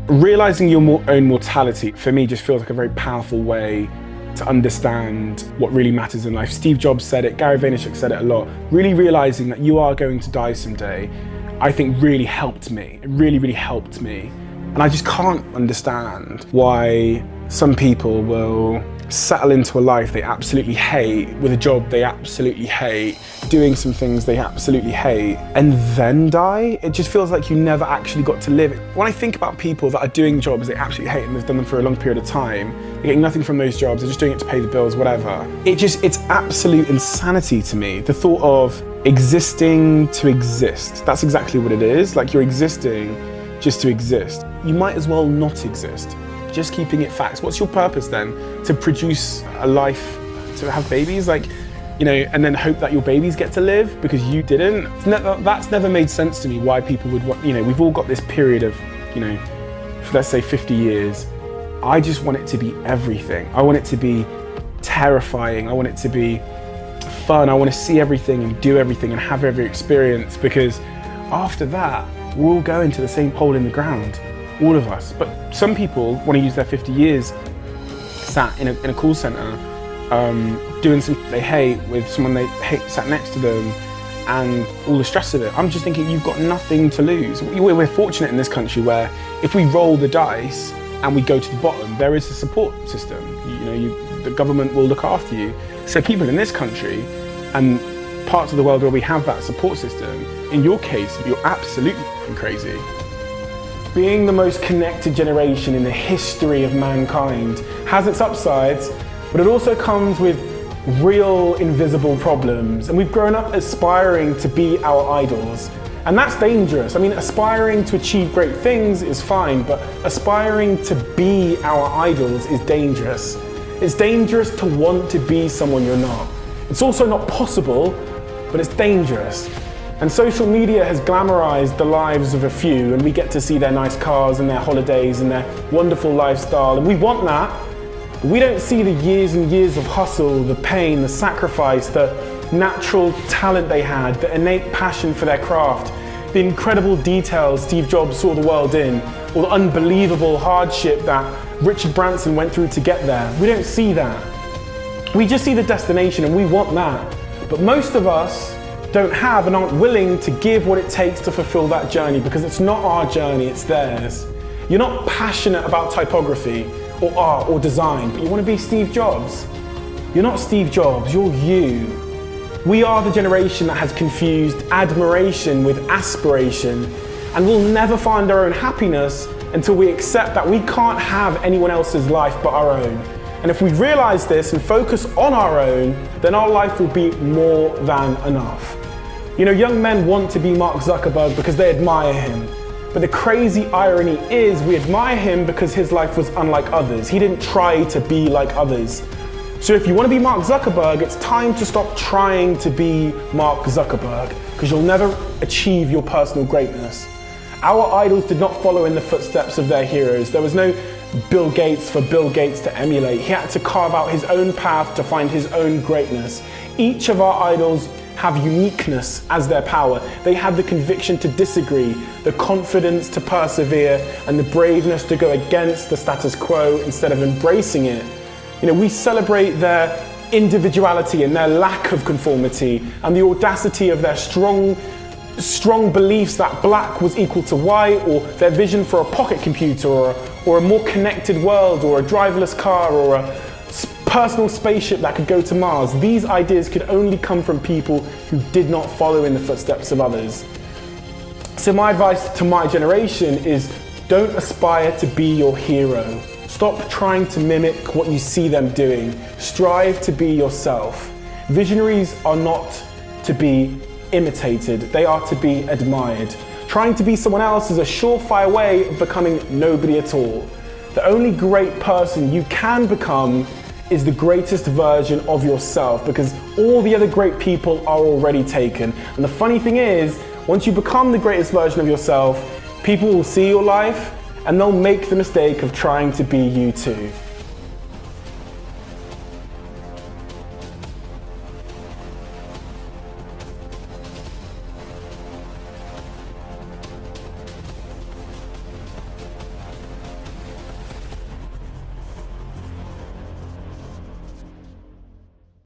Realizing your own mortality, for me, just feels like a very powerful way to understand what really matters in life. Steve Jobs said it, Gary Vaynerchuk said it a lot. Really realizing that you are going to die someday, I think really helped me. It really, really helped me. And I just can't understand why some people will settle into a life they absolutely hate, with a job they absolutely hate, doing some things they absolutely hate, and then die. It just feels like you never actually got to live. When I think about people that are doing jobs they absolutely hate and they've done them for a long period of time, they're getting nothing from those jobs, they're just doing it to pay the bills, whatever. It's absolute insanity to me. The thought of existing to exist. That's exactly what it is. Like, you're existing just to exist. You might as well not exist. Just keeping it facts. What's your purpose then? To produce a life, to have babies, like, you know, and then hope that your babies get to live because you didn't? That's never made sense to me, why people would want, you know, we've all got this period of, you know, for let's say 50 years. I just want it to be everything. I want it to be terrifying. I want it to be fun. I want to see everything and do everything and have every experience, because after that, we're all going to the same hole in the ground. All of us. But some people want to use their 50 years sat in a call center, doing something they hate with someone they hate sat next to them, and all the stress of it. I'm just thinking, you've got nothing to lose. We're fortunate in this country where if we roll the dice and we go to the bottom, there is a support system. You know, the government will look after you. So people in this country and parts of the world where we have that support system, in your case, you're absolutely crazy. Being the most connected generation in the history of mankind has its upsides, but it also comes with real invisible problems. And we've grown up aspiring to be our idols. And that's dangerous. I mean, aspiring to achieve great things is fine, but aspiring to be our idols is dangerous. It's dangerous to want to be someone you're not. It's also not possible, but it's dangerous. And social media has glamorized the lives of a few, and we get to see their nice cars and their holidays and their wonderful lifestyle, and we want that. But we don't see the years and years of hustle, the pain, the sacrifice, the natural talent they had, the innate passion for their craft, the incredible details Steve Jobs saw the world in, or the unbelievable hardship that Richard Branson went through to get there. We don't see that. We just see the destination, and we want that. But most of us don't have and aren't willing to give what it takes to fulfill that journey, because it's not our journey, it's theirs. You're not passionate about typography or art or design, but you want to be Steve Jobs. You're not Steve Jobs, you're you. We are the generation that has confused admiration with aspiration, and we'll never find our own happiness until we accept that we can't have anyone else's life but our own. And if we realize this and focus on our own, then our life will be more than enough. You know, young men want to be Mark Zuckerberg because they admire him. But the crazy irony is we admire him because his life was unlike others. He didn't try to be like others. So if you want to be Mark Zuckerberg, it's time to stop trying to be Mark Zuckerberg, because you'll never achieve your personal greatness. Our idols did not follow in the footsteps of their heroes. There was no Bill Gates for Bill Gates to emulate. He had to carve out his own path to find his own greatness. Each of our idols have uniqueness as their power. They had the conviction to disagree, the confidence to persevere, and the braveness to go against the status quo instead of embracing it. You know, we celebrate their individuality and their lack of conformity, and the audacity of their strong beliefs that black was equal to white, or their vision for a pocket computer, or a more connected world, or a driverless car, or a personal spaceship that could go to Mars. These ideas could only come from people who did not follow in the footsteps of others. So my advice to my generation is, don't aspire to be your hero. Stop trying to mimic what you see them doing. Strive to be yourself. Visionaries are not to be imitated, they are to be admired. Trying to be someone else is a surefire way of becoming nobody at all. The only great person you can become is the greatest version of yourself, because all the other great people are already taken. And the funny thing is, once you become the greatest version of yourself, people will see your life and they'll make the mistake of trying to be you too.